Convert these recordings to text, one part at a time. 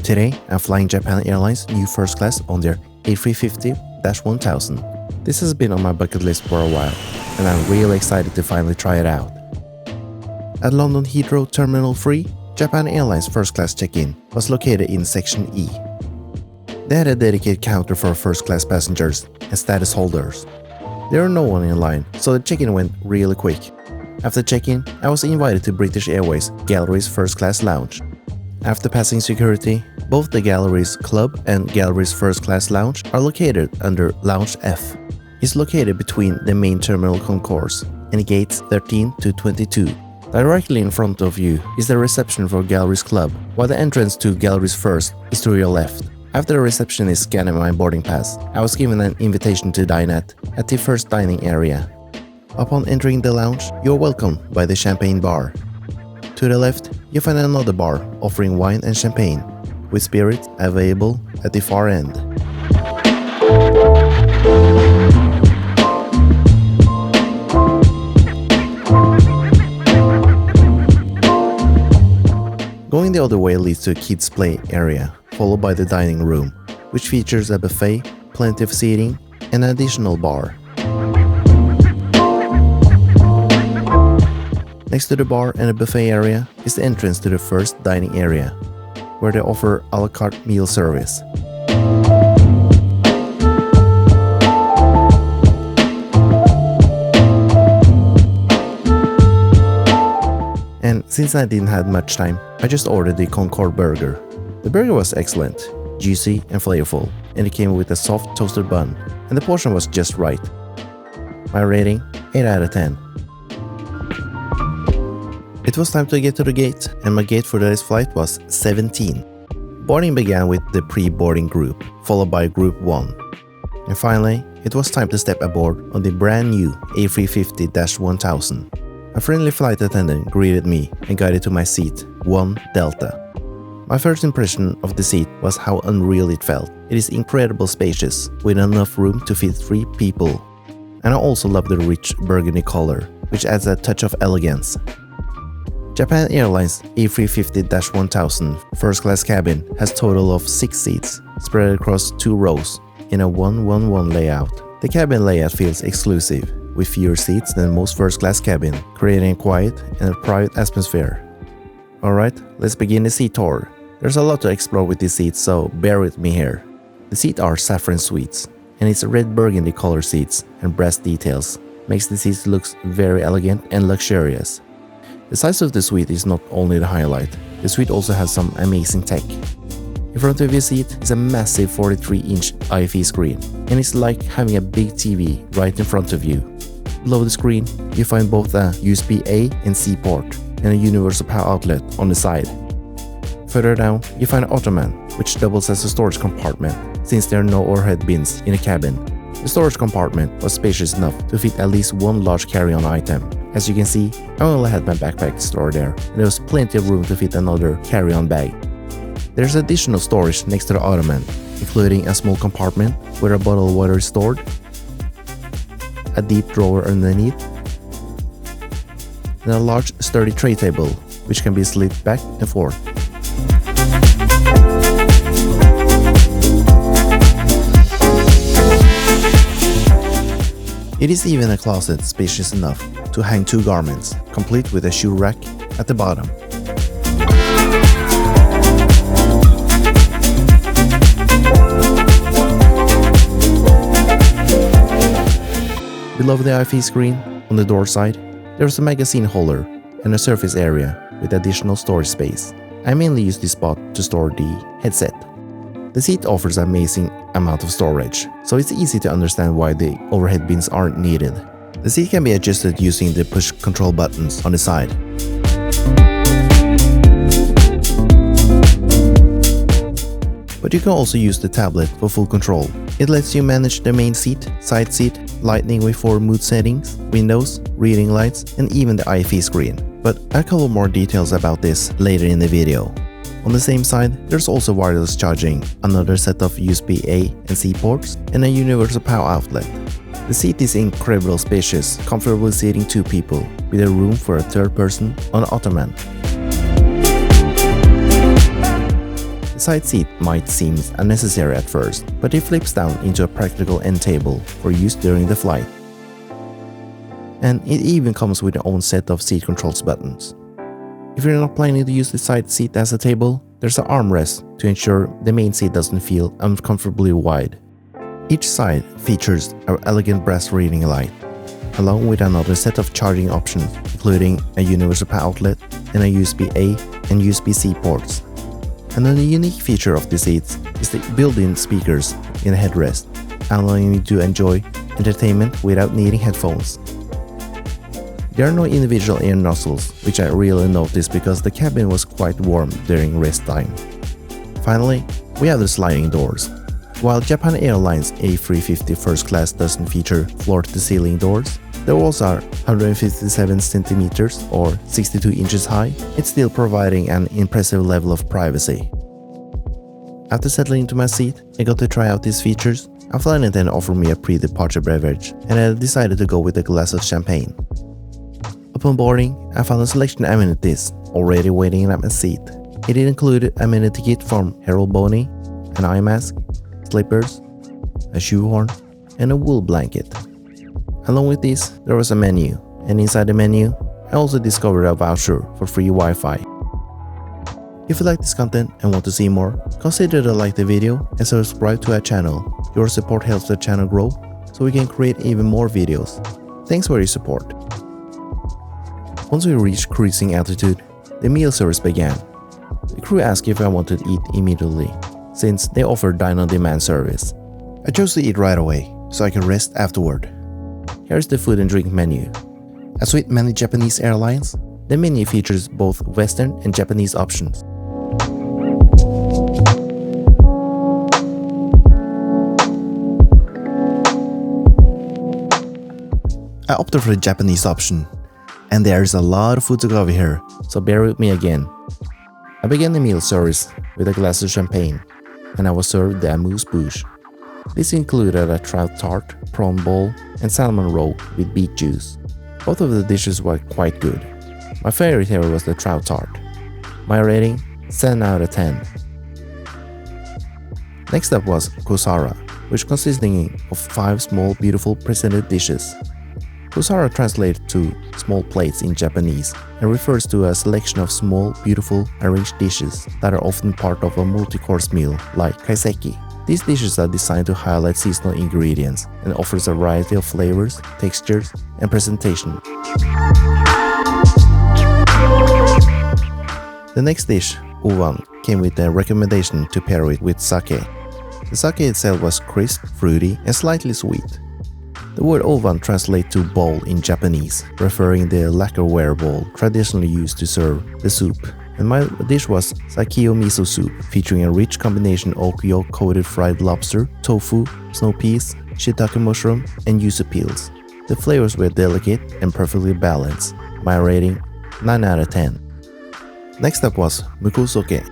Today, I'm flying Japan Airlines new first class on their A350-1000. This has been on my bucket list for a while, and I'm really excited to finally try it out. At London Heathrow Terminal 3, Japan Airlines first class check-in was located in Section E. They had a dedicated counter for first class passengers and status holders. There were no one in line, so the check-in went really quick. After check-in, I was invited to British Airways Gallery's first class lounge. After passing security, both the Gallery's Club and Gallery's First Class Lounge are located under Lounge F. It's located between the main terminal concourse and gates 13 to 22. Directly in front of you is the reception for Gallery's Club, while the entrance to Gallery's First is to your left. After the receptionist scanned my boarding pass, I was given an invitation to dine at the first dining area. Upon entering the lounge, you are welcomed by the champagne bar. To the left, you find another bar offering wine and champagne, with spirits available at the far end. Going the other way leads to a kids' play area, followed by the dining room, which features a buffet, plenty of seating, and an additional bar. Next to the bar and the buffet area is the entrance to the first dining area, where they offer a la carte meal service. And since I didn't have much time, I just ordered the Concorde burger. The burger was excellent, juicy and flavorful, and it came with a soft toasted bun, and the portion was just right. My rating, 8 out of 10. It was time to get to the gate, and my gate for today's flight was 17. Boarding began with the pre-boarding group, followed by Group 1. And finally, it was time to step aboard on the brand new A350-1000. A friendly flight attendant greeted me and guided to my seat, 1 Delta. My first impression of the seat was how unreal it felt. It is incredibly spacious, with enough room to fit 3 people. And I also love the rich burgundy color, which adds a touch of elegance. Japan Airlines A350-1000 first class cabin has a total of 6 seats, spread across 2 rows, in a 1-1-1 layout. The cabin layout feels exclusive, with fewer seats than most first class cabins, creating a quiet and a private atmosphere. Alright, let's begin the seat tour. There's a lot to explore with these seats, so bear with me here. The seats are Safran suites, and its red burgundy color seats and brass details makes the seats look very elegant and luxurious. The size of the suite is not only the highlight, the suite also has some amazing tech. In front of your seat is a massive 43-inch WIFI screen, and it's like having a big TV right in front of you. Below the screen, you find both a USB-A and C port, and a universal power outlet on the side. Further down, you find an ottoman, which doubles as a storage compartment, since there are no overhead bins in the cabin. The storage compartment was spacious enough to fit at least one large carry-on item. As you can see, I only had my backpack stored there, and there was plenty of room to fit another carry-on bag. There's additional storage next to the ottoman, including a small compartment where a bottle of water is stored, a deep drawer underneath, and a large sturdy tray table, which can be slid back and forth. It is even a closet spacious enough to hang 2 garments, complete with a shoe rack at the bottom. Below the WIFI screen, on the door side, there is a magazine holder and a surface area with additional storage space. I mainly use this spot to store the headset. The seat offers an amazing amount of storage, so it's easy to understand why the overhead bins aren't needed. The seat can be adjusted using the push control buttons on the side. But you can also use the tablet for full control. It lets you manage the main seat, side seat, lighting with 4 mood settings, windows, reading lights, and even the WIFI screen. But I'll cover more details about this later in the video. On the same side, there's also wireless charging, another set of USB-A and C ports, and a universal power outlet. The seat is incredibly spacious, comfortably seating 2 people, with a room for a 3rd person on the ottoman. The side seat might seem unnecessary at first, but it flips down into a practical end table for use during the flight. And it even comes with its own set of seat controls buttons. If you're not planning to use the side seat as a table, there's an armrest to ensure the main seat doesn't feel uncomfortably wide. Each side features an elegant brass reading light, along with another set of charging options, including a universal power outlet and a USB-A and USB-C ports. Another unique feature of the seats is the built-in speakers in the headrest, allowing you to enjoy entertainment without needing headphones. There are no individual air nozzles, which I really noticed because the cabin was quite warm during rest time. Finally, we have the sliding doors. While Japan Airlines A350 first class doesn't feature floor-to-ceiling doors, the walls are 157 centimeters or 62 inches high. It's still providing an impressive level of privacy. After settling into my seat, I got to try out these features. Our flight attendant offered me a pre-departure beverage, and I decided to go with a glass of champagne. Upon boarding, I found a selection of amenities already waiting at my seat. It included amenity kit from Harold Boney, an eye mask, slippers, a shoehorn, and a wool blanket. Along with this, there was a menu, and inside the menu, I also discovered a voucher for free Wi-Fi. If you like this content and want to see more, consider to like the video and subscribe to our channel. Your support helps the channel grow, so we can create even more videos. Thanks for your support. Once we reached cruising altitude, the meal service began. The crew asked if I wanted to eat immediately, since they offered dine-on-demand service. I chose to eat right away, so I could rest afterward. Here's the food and drink menu. As with many Japanese airlines, the menu features both Western and Japanese options. I opted for the Japanese option, and there's a lot of food to cover here, so bear with me again. I began the meal service with a glass of champagne, and I was served the amuse-bouche. This included a trout tart, prawn bowl, and salmon roe with beet juice. Both of the dishes were quite good. My favorite here was the trout tart. My rating, 7 out of 10. Next up was kusara, which consisting of 5 small beautiful presented dishes. Kusara translates to small plates in Japanese and refers to a selection of small, beautiful, arranged dishes that are often part of a multi-course meal like kaiseki. These dishes are designed to highlight seasonal ingredients and offers a variety of flavors, textures, and presentation. The next dish, uwan, came with a recommendation to pair it with sake. The sake itself was crisp, fruity, and slightly sweet. The word ovan translates to bowl in Japanese, referring to the lacquerware bowl traditionally used to serve the soup. And my dish was sakio miso soup, featuring a rich combination of oak yolk coated fried lobster, tofu, snow peas, shiitake mushroom, and yuzu peels. The flavors were delicate and perfectly balanced. My rating, 9 out of 10. Next up was mukusoke.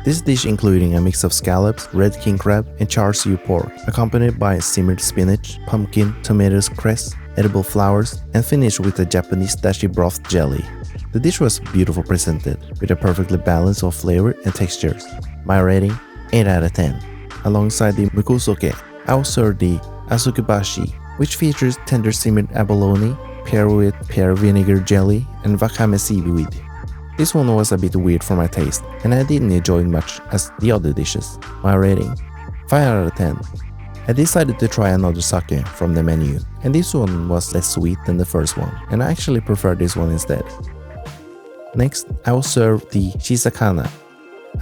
This dish including a mix of scallops, red king crab, and char siu pork, accompanied by simmered spinach, pumpkin, tomatoes, cress, edible flowers, and finished with a Japanese dashi broth jelly. The dish was beautifully presented, with a perfectly balance of flavor and textures. My rating, 8 out of 10. Alongside the mukusoke, I was served the asukebashi, which features tender simmered abalone, paired with pear vinegar jelly and wakame seaweed. This one was a bit weird for my taste, and I didn't enjoy it much as the other dishes. My rating, 5 out of 10. I decided to try another sake from the menu, and this one was less sweet than the first one, and I actually preferred this one instead. Next, I was served the shisakana,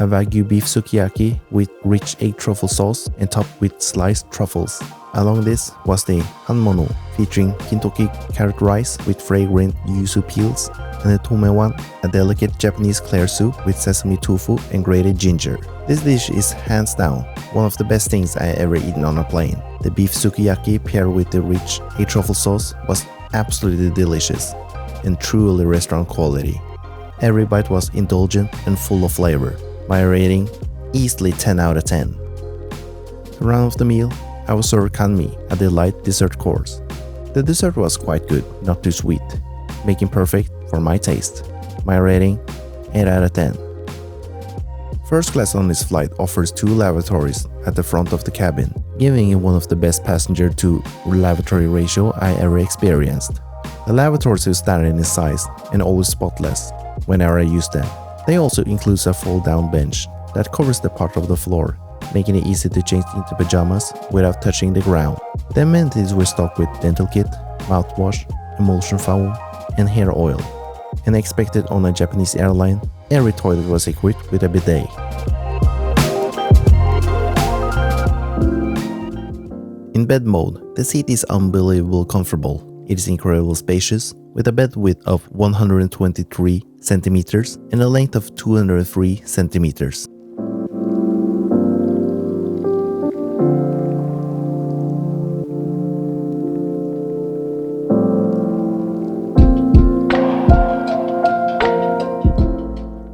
a wagyu beef sukiyaki with rich egg truffle sauce and topped with sliced truffles. Along this was the hanmono, featuring kintoki carrot rice with fragrant yuzu peels, and the tomewan, a delicate Japanese clear soup with sesame tofu and grated ginger. This dish is hands down one of the best things I ever eaten on a plane. The beef sukiyaki paired with the rich egg truffle sauce was absolutely delicious and truly restaurant quality. Every bite was indulgent and full of flavor. My rating, easily 10 out of 10. To round off the meal, I was served kanmi, a delight dessert course. The dessert was quite good, not too sweet, making perfect for my taste. My rating, 8 out of 10. First class on this flight offers 2 lavatories at the front of the cabin, giving it one of the best passenger to lavatory ratio I ever experienced. The lavatories are standard in size and always spotless whenever I use them. They also include a fold-down bench that covers the part of the floor, making it easy to change into pajamas without touching the ground. The amenities were stocked with dental kit, mouthwash, emulsion foam, and hair oil. And expected on a Japanese airline, every toilet was equipped with a bidet. In bed mode, the seat is unbelievably comfortable. It is incredibly spacious, with a bed width of 123 centimeters and a length of 203 centimeters.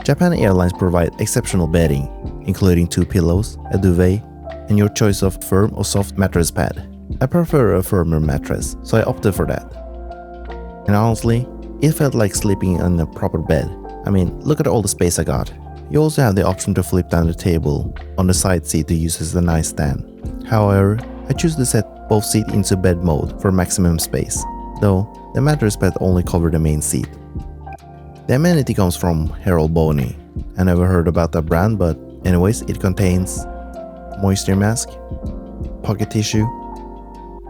Japan Airlines provide exceptional bedding, including 2 pillows, a duvet, and your choice of firm or soft mattress pad. I prefer a firmer mattress, so I opted for that. And honestly, it felt like sleeping in a proper bed. I mean, look at all the space I got. You also have the option to flip down the table on the side seat to use as a nightstand. However, I choose to set both seats into bed mode for maximum space, though the mattress pad only covered the main seat. The Amenity comes from Harold Boney. I never heard about that brand, but anyways, it contains moisture mask, pocket tissue,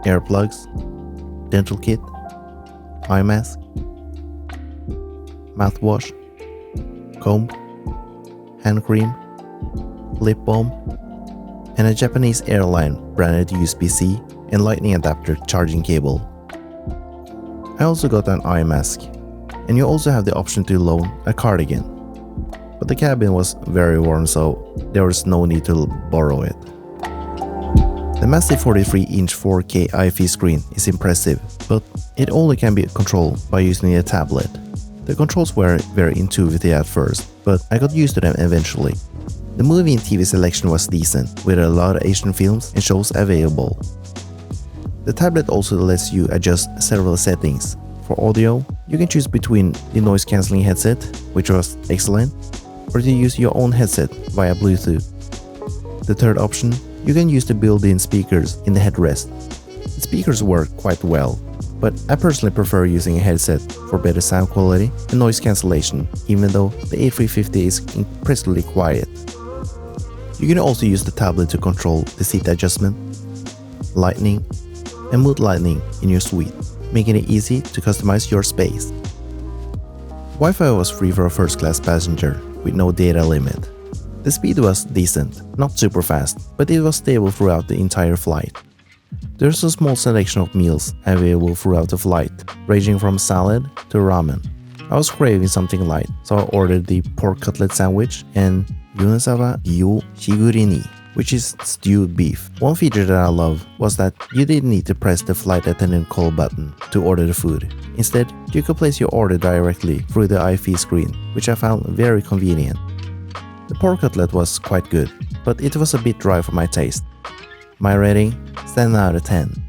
earplugs, dental kit, eye mask, mouthwash, comb, hand cream, lip balm, and a Japanese airline branded USB-C and lightning adapter charging cable. I also got an eye mask, and you also have the option to loan a cardigan. But the cabin was very warm, so there was no need to borrow it. The massive 43-inch 4K WiFi screen is impressive, but it only can be controlled by using a tablet. The controls were very intuitive at first, but I got used to them eventually. The movie and TV selection was decent, with a lot of Asian films and shows available. The tablet also lets you adjust several settings. For audio, you can choose between the noise-cancelling headset, which was excellent, or to use your own headset via Bluetooth. The third option, you can use the built-in speakers in the headrest. The speakers work quite well, but I personally prefer using a headset for better sound quality and noise cancellation, even though the A350 is impressively quiet. You can also use the tablet to control the seat adjustment, lighting, and mood lighting in your suite, making it easy to customize your space. Wi-Fi was free for a first-class passenger with no data limit. The speed was decent, not super fast, but it was stable throughout the entire flight. There's a small selection of meals available throughout the flight, ranging from salad to ramen. I was craving something light, so I ordered the pork cutlet sandwich and Yunesawa Yu Shigurini, which is stewed beef. One feature that I love was that you didn't need to press the flight attendant call button to order the food. Instead, you could place your order directly through the WiFi screen, which I found very convenient. The pork cutlet was quite good, but it was a bit dry for my taste. My rating, 10 out of 10.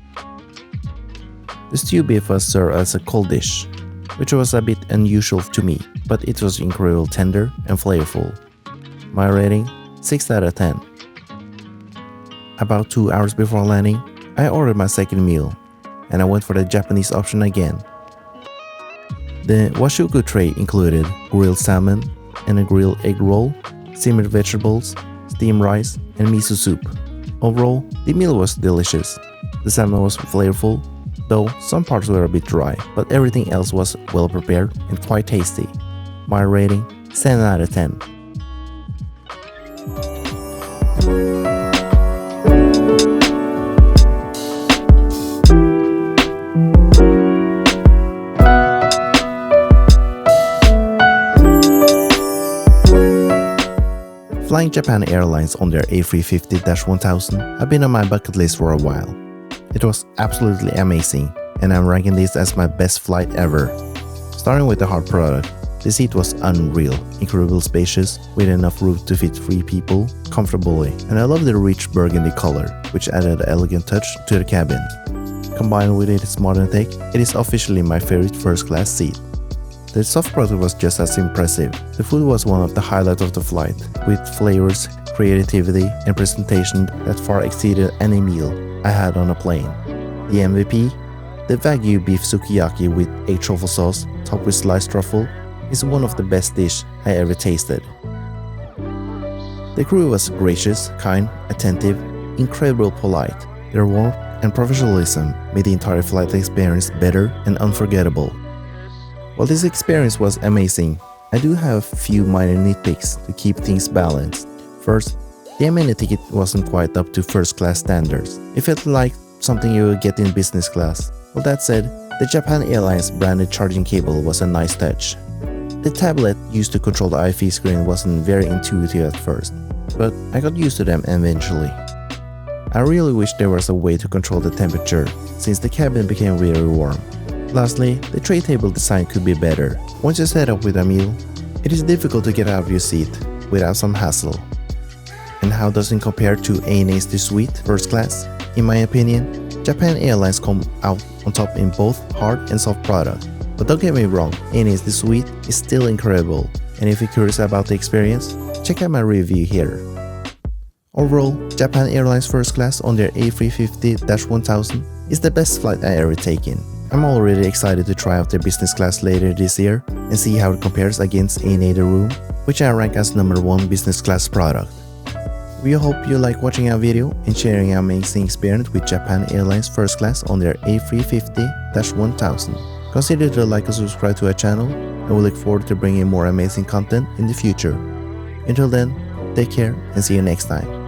The stewed beef was served as a cold dish, which was a bit unusual to me, but it was incredibly tender and flavorful. My rating, 6 out of 10. About 2 hours before landing, I ordered my second meal, and I went for the Japanese option again. The washuku tray included grilled salmon and a grilled egg roll, simmered vegetables, steamed rice, and miso soup. Overall, the meal was delicious. The salmon was flavorful, though some parts were a bit dry, but everything else was well prepared and quite tasty. My rating, 10 out of 10. Flying Japan Airlines on their A350-1000 have been on my bucket list for a while. It was absolutely amazing, and I'm ranking this as my best flight ever. Starting with the hard product, the seat was unreal, incredibly spacious, with enough room to fit 3 people comfortably, and I love the rich burgundy color, which added an elegant touch to the cabin. Combined with its modern tech, it is officially my favorite first-class seat. The soft product was just as impressive. The food was one of the highlights of the flight, with flavors, creativity, and presentation that far exceeded any meal I had on a plane. The MVP, the Wagyu beef sukiyaki with a truffle sauce topped with sliced truffle, is one of the best dishes I ever tasted. The crew was gracious, kind, attentive, incredibly polite. Their warmth and professionalism made the entire flight experience better and unforgettable. While this experience was amazing, I do have a few minor nitpicks to keep things balanced. First, the Amenity ticket wasn't quite up to first class standards. It felt like something you would get in business class. Well, that said, the Japan Airlines branded charging cable was a nice touch. The tablet used to control the Wi-Fi screen wasn't very intuitive at first, but I got used to them eventually. I really wish there was a way to control the temperature, since the cabin became really warm. Lastly, the tray table design could be better. Once you set up with a meal, it is difficult to get out of your seat without some hassle. And how does it compare to ANA's Suite first class? In my opinion, Japan Airlines come out on top in both hard and soft product. But don't get me wrong, ANA's Suite is still incredible, and if you're curious about the experience, check out my review here. Overall, Japan Airlines first class on their A350-1000 is the best flight I ever taken. I'm already excited to try out their business class later this year and see how it compares against ANA The Room, which I rank as #1 business class product. We hope you like watching our video and sharing our amazing experience with Japan Airlines first class on their A350-1000. Consider to like and subscribe to our channel, and we look forward to bringing more amazing content in the future. Until then, take care and see you next time.